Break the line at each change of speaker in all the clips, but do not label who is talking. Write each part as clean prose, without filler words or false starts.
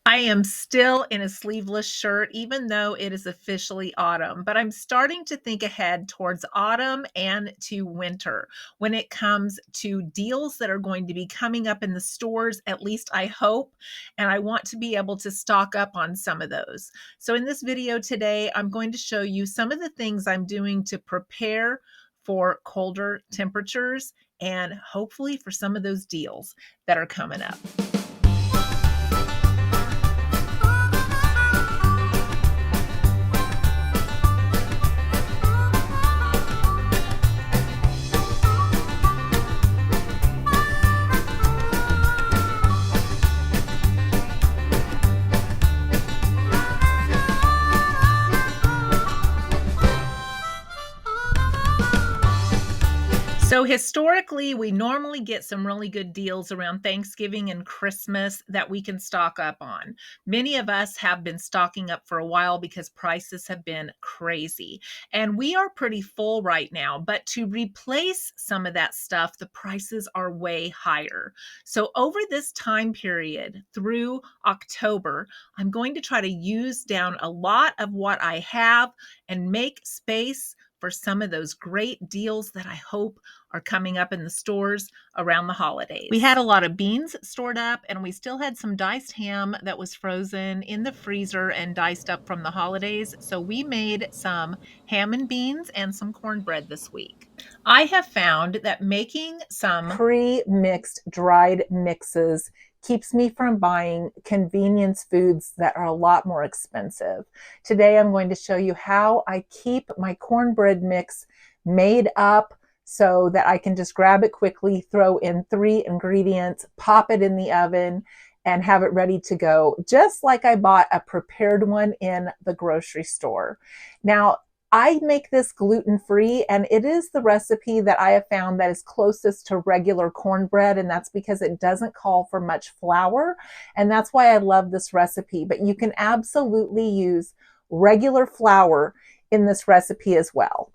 I am still in a sleeveless shirt, even though it is officially autumn, but I'm starting to think ahead towards autumn and to winter when it comes to deals that are going to be coming up in the stores, at least I hope, and I want to be able to stock up on some of those. So in this video today, I'm going to show you some of the things I'm doing to prepare for colder temperatures and hopefully for some of those deals that are coming up. So historically, we normally get some really good deals around Thanksgiving and Christmas that we can stock up on. Many of us have been stocking up for a while because prices have been crazy. And we are pretty full right now, but to replace some of that stuff, the prices are way higher. So over this time period through October, I'm going to try to use down a lot of what I have and make space for some of those great deals that I hope are coming up in the stores around the holidays. We had a lot of beans stored up, and we still had some diced ham that was frozen in the freezer and diced up from the holidays. So we made some ham and beans and some cornbread this week. I have found that making some
pre-mixed dried mixes keeps me from buying convenience foods that are a lot more expensive. Today I'm going to show you how I keep my cornbread mix made up so that I can just grab it quickly, throw in 3 ingredients, pop it in the oven, and have it ready to go, just like I bought a prepared one in the grocery store. Now, I make this gluten-free, and it is the recipe that I have found that is closest to regular cornbread, and that's because it doesn't call for much flour, and that's why I love this recipe. But you can absolutely use regular flour in this recipe as well.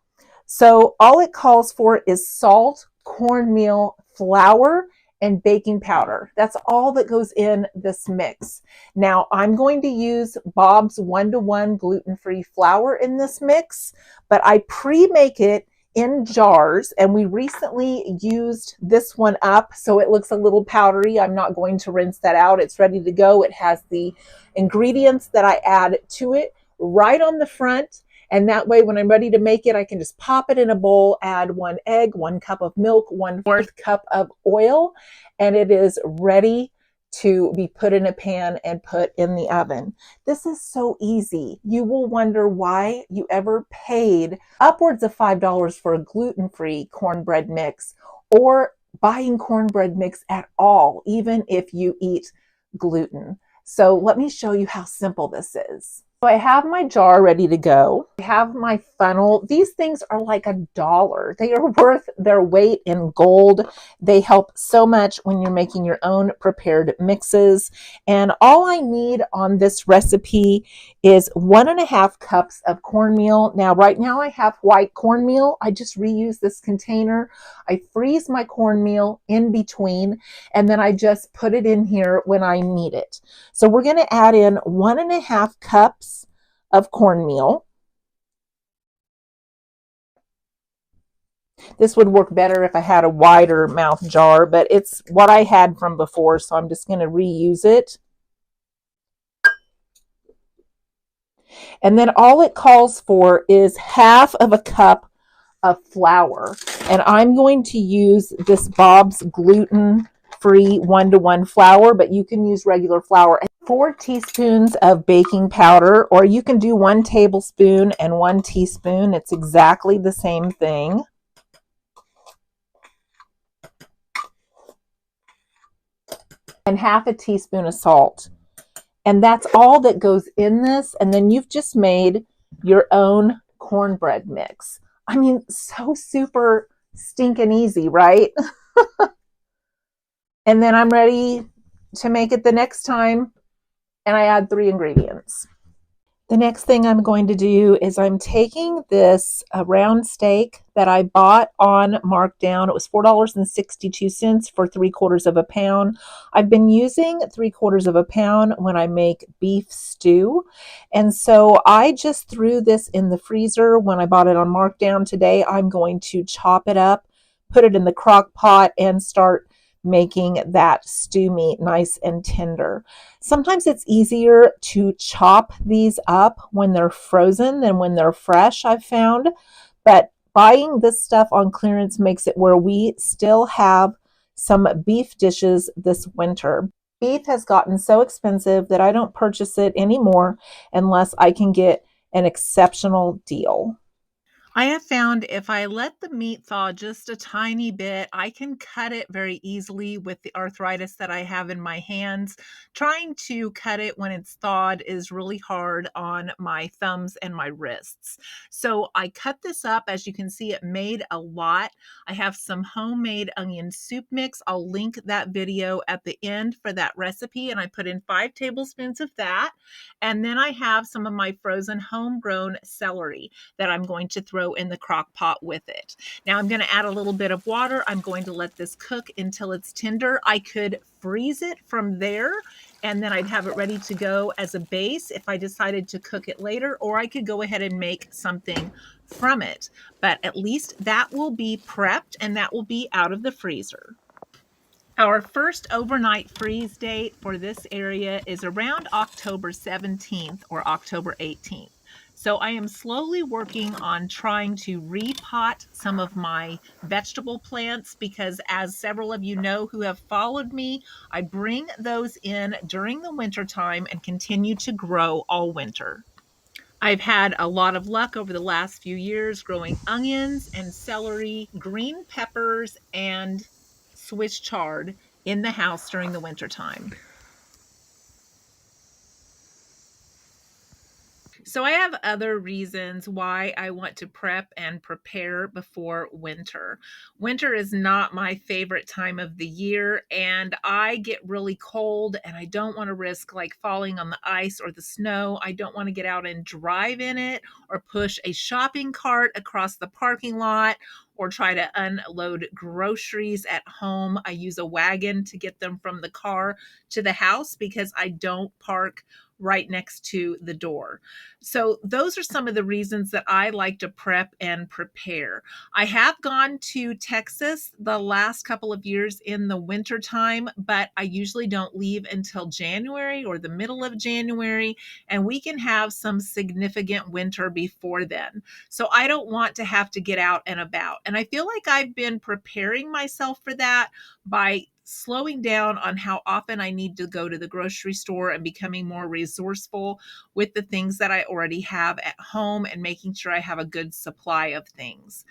So all it calls for is salt, cornmeal, flour, and baking powder. That's all that goes in this mix. Now I'm going to use Bob's 1-to-1 gluten-free flour in this mix, but I pre-make it in jars, and we recently used this one up so it looks a little powdery. I'm not going to rinse that out. It's ready to go. It has the ingredients that I add to it right on the front. And that way, when I'm ready to make it, I can just pop it in a bowl, add 1 egg, 1 cup of milk, 1/4 cup of oil, and it is ready to be put in a pan and put in the oven. This is so easy. You will wonder why you ever paid upwards of $5 for a gluten-free cornbread mix, or buying cornbread mix at all, even if you eat gluten. So let me show you how simple this is. So I have my jar ready to go. I have my funnel. These things are like $1. They are worth their weight in gold. They help so much when you're making your own prepared mixes. And all I need on this recipe is 1.5 cups of cornmeal. Now, right now I have white cornmeal. I just reuse this container. I freeze my cornmeal in between, and then I just put it in here when I need it. So we're going to add in 1.5 cups of cornmeal. This would work better if I had a wider mouth jar, but it's what I had from before, so I'm just going to reuse it. And then all it calls for is 1/2 cup of flour. And I'm going to use this Bob's gluten-free 1-to-1 flour, but you can use regular flour. 4 teaspoons of baking powder, or you can do 1 tablespoon and 1 teaspoon. It's exactly the same thing. And 1/2 teaspoon of salt. And that's all that goes in this. And then you've just made your own cornbread mix. I mean, so super stinking easy, right? And then I'm ready to make it the next time, and I add 3 ingredients. The next thing I'm going to do is I'm taking this round steak that I bought on markdown. It was $4.62 for 3/4 of a pound. I've been using 3/4 of a pound when I make beef stew. And so I just threw this in the freezer when I bought it on markdown. Today I'm going to chop it up, put it in the crock pot, and start making that stew meat nice and tender. Sometimes it's easier to chop these up when they're frozen than when they're fresh, I've found. But buying this stuff on clearance makes it where we still have some beef dishes this winter. Beef has gotten so expensive that I don't purchase it anymore unless I can get an exceptional deal.
I have found if I let the meat thaw just a tiny bit, I can cut it very easily with the arthritis that I have in my hands. Trying to cut it when it's thawed is really hard on my thumbs and my wrists. So I cut this up. As you can see, it made a lot. I have some homemade onion soup mix. I'll link that video at the end for that recipe. And I put in 5 tablespoons of that. And then I have some of my frozen homegrown celery that I'm going to throw in the crock pot with it. Now I'm going to add a little bit of water. I'm going to let this cook until it's tender. I could freeze it from there and then I'd have it ready to go as a base if I decided to cook it later, or I could go ahead and make something from it. But at least that will be prepped and that will be out of the freezer. Our first overnight freeze date for this area is around October 17th or October 18th. So I am slowly working on trying to repot some of my vegetable plants because, as several of you know who have followed me, I bring those in during the winter time and continue to grow all winter. I've had a lot of luck over the last few years growing onions and celery, green peppers, and Swiss chard in the house during the wintertime. So I have other reasons why I want to prep and prepare before winter. Winter is not my favorite time of the year, and I get really cold and I don't want to risk like falling on the ice or the snow. I don't want to get out and drive in it or push a shopping cart across the parking lot or try to unload groceries at home. I use a wagon to get them from the car to the house because I don't park right next to the door. So, those are some of the reasons that I like to prep and prepare. I have gone to Texas the last couple of years in the winter time, but I usually don't leave until January or the middle of January, and we can have some significant winter before then. So, I don't want to have to get out and about. And I feel like I've been preparing myself for that by slowing down on how often I need to go to the grocery store and becoming more resourceful with the things that I already have at home and making sure I have a good supply of things.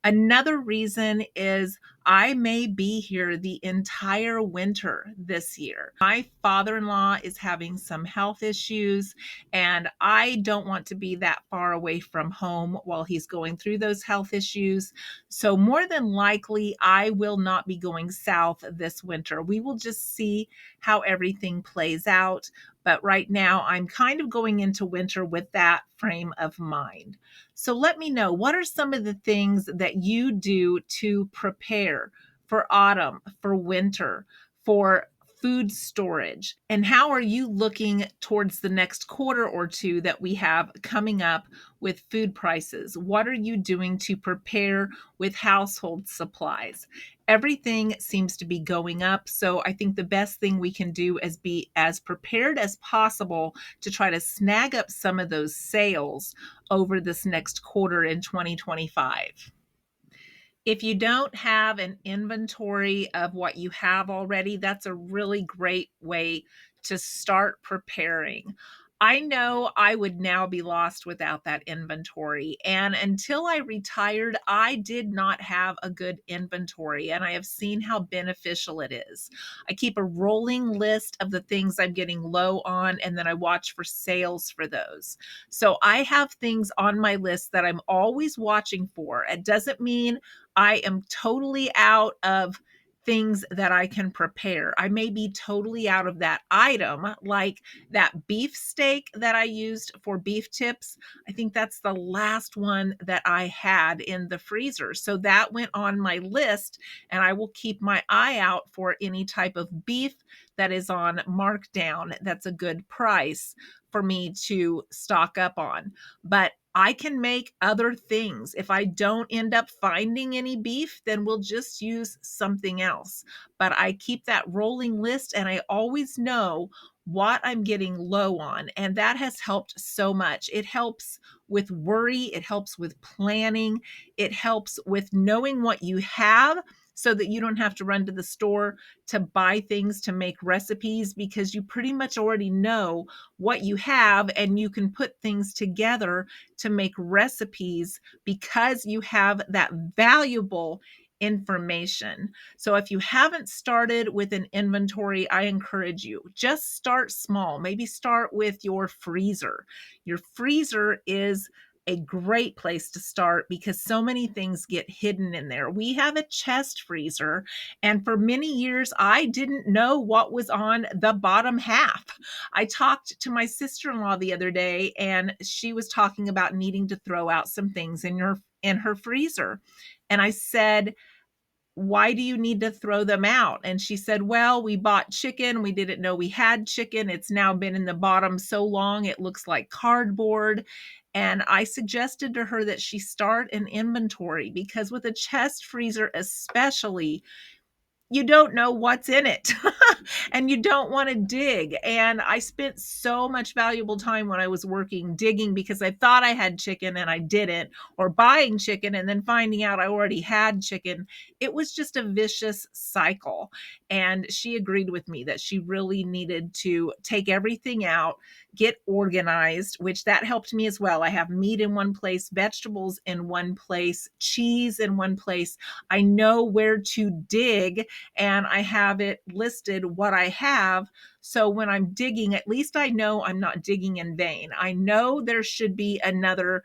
Another reason is I may be here the entire winter this year. My father in law is having some health issues, and I don't want to be that far away from home while he's going through those health issues. So, more than likely, I will not be going south this winter. We will just see how everything plays out. But right now, I'm kind of going into winter with that frame of mind. So let me know, what are some of the things that you do to prepare for autumn, for winter, for food storage? And how are you looking towards the next quarter or two that we have coming up with food prices? What are you doing to prepare with household supplies? Everything seems to be going up. So I think the best thing we can do is be as prepared as possible to try to snag up some of those sales over this next quarter in 2025. If you don't have an inventory of what you have already, that's a really great way to start preparing. I know I would now be lost without that inventory. And until I retired, I did not have a good inventory. And I have seen how beneficial it is. I keep a rolling list of the things I'm getting low on, and then I watch for sales for those. So I have things on my list that I'm always watching for. It doesn't mean I am totally out of things that I can prepare. I may be totally out of that item, like that beef steak that I used for beef tips. I think that's the last one that I had in the freezer. So that went on my list, and I will keep my eye out for any type of beef that is on markdown. That's a good price for me to stock up on. But I can make other things. If I don't end up finding any beef, then we'll just use something else. But I keep that rolling list, and I always know what I'm getting low on. And that has helped so much. It helps with worry, it helps with planning, it helps with knowing what you have so that you don't have to run to the store to buy things to make recipes, because you pretty much already know what you have and you can put things together to make recipes because you have that valuable information. So if you haven't started with an inventory, I encourage you, just start small. Maybe start with your freezer. Your freezer is a great place to start because so many things get hidden in there. We have a chest freezer, and for many years, I didn't know what was on the bottom half. I talked to my sister-in-law the other day, and she was talking about needing to throw out some things in her freezer. And I said, why do you need to throw them out? And she said, well, we bought chicken. We didn't know we had chicken. It's now been in the bottom so long, it looks like cardboard. And I suggested to her that she start an inventory, because with a chest freezer, especially, you don't know what's in it and you don't want to dig. And I spent so much valuable time when I was working digging because I thought I had chicken and I didn't, or buying chicken and then finding out I already had chicken. It was just a vicious cycle. And she agreed with me that she really needed to take everything out, get organized, which that helped me as well. I have meat in one place, vegetables in one place, cheese in one place. I know where to dig, and I have it listed what I have. So when I'm digging, at least I know I'm not digging in vain. I know there should be another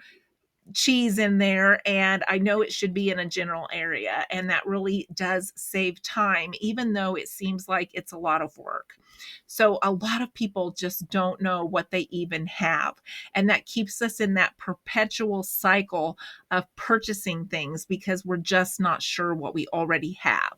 cheese in there, and I know it should be in a general area. And that really does save time, even though it seems like it's a lot of work. So a lot of people just don't know what they even have. And that keeps us in that perpetual cycle of purchasing things because we're just not sure what we already have.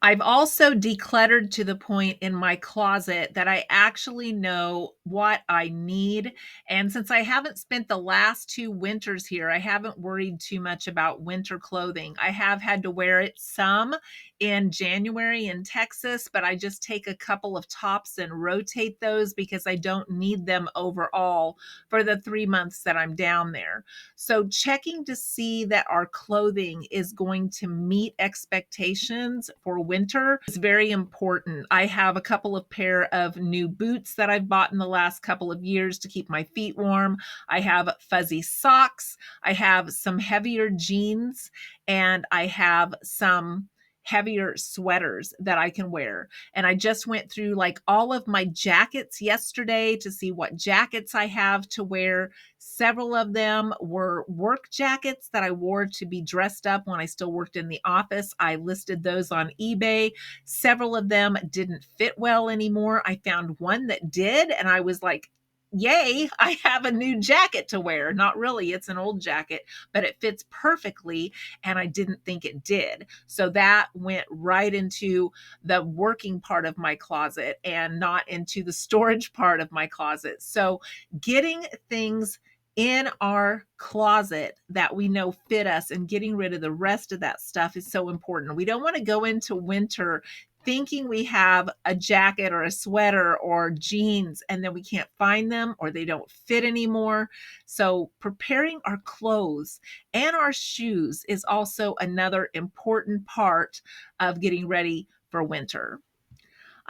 I've also decluttered to the point in my closet that I actually know what I need. And since I haven't spent the last 2 winters here, I haven't worried too much about winter clothing. I have had to wear it some in January in Texas, but I just take a couple of tops and rotate those because I don't need them overall for the 3 months that I'm down there. So checking to see that our clothing is going to meet expectations for winter is very important. I have a couple of pair of new boots that I've bought in the last couple of years to keep my feet warm. I have fuzzy socks. I have some heavier jeans, and I have some heavier sweaters that I can wear. And I just went through like all of my jackets yesterday to see what jackets I have to wear. Several of them were work jackets that I wore to be dressed up when I still worked in the office. I listed those on eBay. Several of them didn't fit well anymore. I found one that did, and I was like, yay, I have a new jacket to wear. Not really, it's an old jacket, but it fits perfectly, and I didn't think it did. So that went right into the working part of my closet and not into the storage part of my closet. So getting things in our closet that we know fit us and getting rid of the rest of that stuff is so important. We don't want to go into winter thinking we have a jacket or a sweater or jeans and then we can't find them or they don't fit anymore. So preparing our clothes and our shoes is also another important part of getting ready for winter.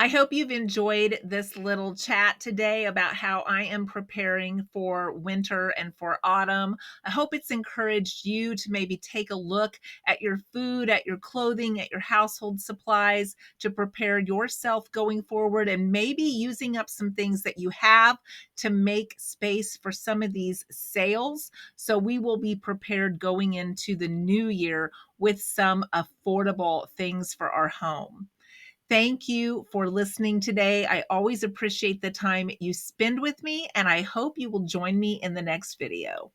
I hope you've enjoyed this little chat today about how I am preparing for winter and for autumn. I hope it's encouraged you to maybe take a look at your food, at your clothing, at your household supplies to prepare yourself going forward, and maybe using up some things that you have to make space for some of these sales. So we will be prepared going into the new year with some affordable things for our home. Thank you for listening today. I always appreciate the time you spend with me, and I hope you will join me in the next video.